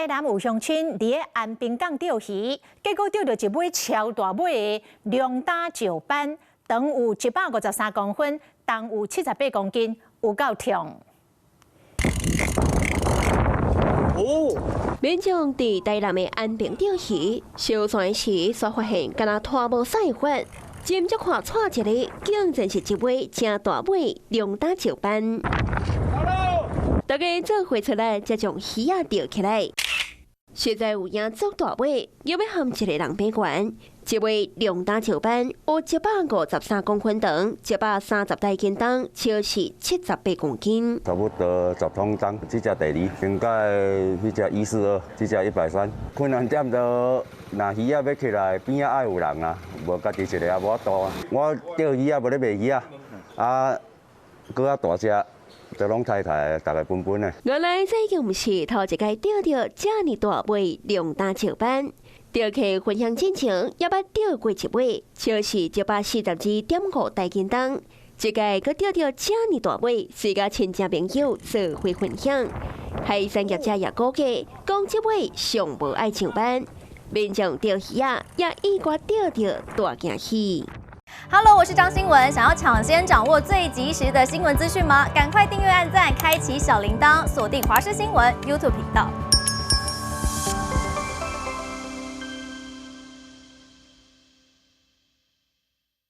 台南有乡亲伫安平港钓鱼，结果钓到一尾超大尾的龙胆石斑，长有153公分，重有78公斤，有够重。民众伫台南的安平钓鱼，小船时所发现，敢若拖无晒发，斟酌看错一个，竟然是一尾正大尾龙胆石斑。大家做伙出来，才将鱼仔钓起来。实在有影足大尾，又要含一个人比悬。一尾龙胆石斑有153公分长，130大斤重，超是78公斤。差不多10桶重，这只第2，应该迄只142，这只130。困难点就那鱼仔要起来，边仔爱有人啊，无家己一个也无法度啊。我钓鱼仔无咧卖鱼啊，搁较大只。就拢太太，大概分分的。原来这已经不是头一届钓到这么大尾龙胆石斑，钓客分享真情，也捌钓过一尾，超是142.5大斤重。这届搁钓到这么大尾，是甲亲戚朋友做伙分享。海产业者也估计，讲这尾上无爱上班，民众钓鱼啊，也意外钓到大件鱼。Hello， 我是张新文。想要抢先掌握最及时的新闻资讯吗？赶快订阅、按赞、开启小铃铛，锁定华视新闻 YouTube 频道。